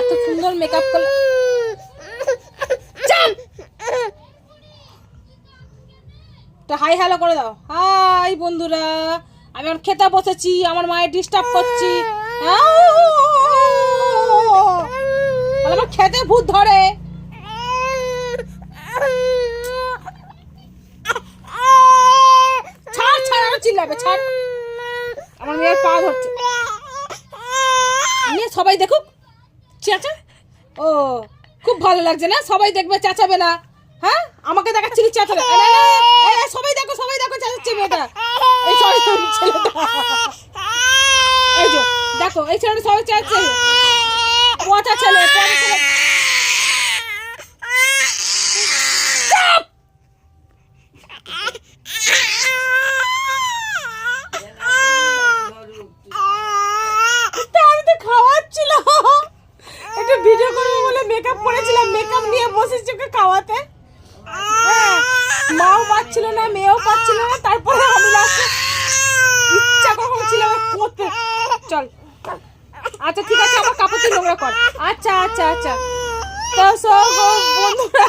এত সুন্দর মেকআপ করলে। হাই হ্যালো করে দাও। হাই বন্ধুরা, আমি আমার খেতে বসেছি, আমার মায়ের ডিস্টার্ব করছি। আমার খেতে ভূত ধরে। ছাড় ছাড়, আরো চিল্লাবে, ছাড়। আমার মেয়ের পা ধরছে, নিয়ে সবাই দেখুক চেঁচা। ও খুব ভালো লাগছে না? সবাই দেখবে, চেঁচাবে না? হ্যাঁ, আমাকে দেখাচ্ছিলি চেঁচাবে। সবাই দেখো, সবাই দেখো চেঁচাচ্ছে মেয়েটা। এই ছেলেটা, এই যে দেখো, এই ছেলেটা সবাই চেঁচাচ্ছে। পচা ছেলে, পচা ছেলে। ভিডিও করবো বলে মেকআপ করেছিলাম, মেকআপ নিয়ে বসেছি ওকে খাওয়াতে। মাও পাচ্ছিল না, মেয়েও পাচ্ছিল না, তারপরে আমি লাস্টে ইচ্ছা কখন ছিল করতে। চল, আচ্ছা ঠিক আছে, আমার কাপড় তুই নোংরা কর। আচ্ছা আচ্ছা আচ্ছা, তো বন্ধুরা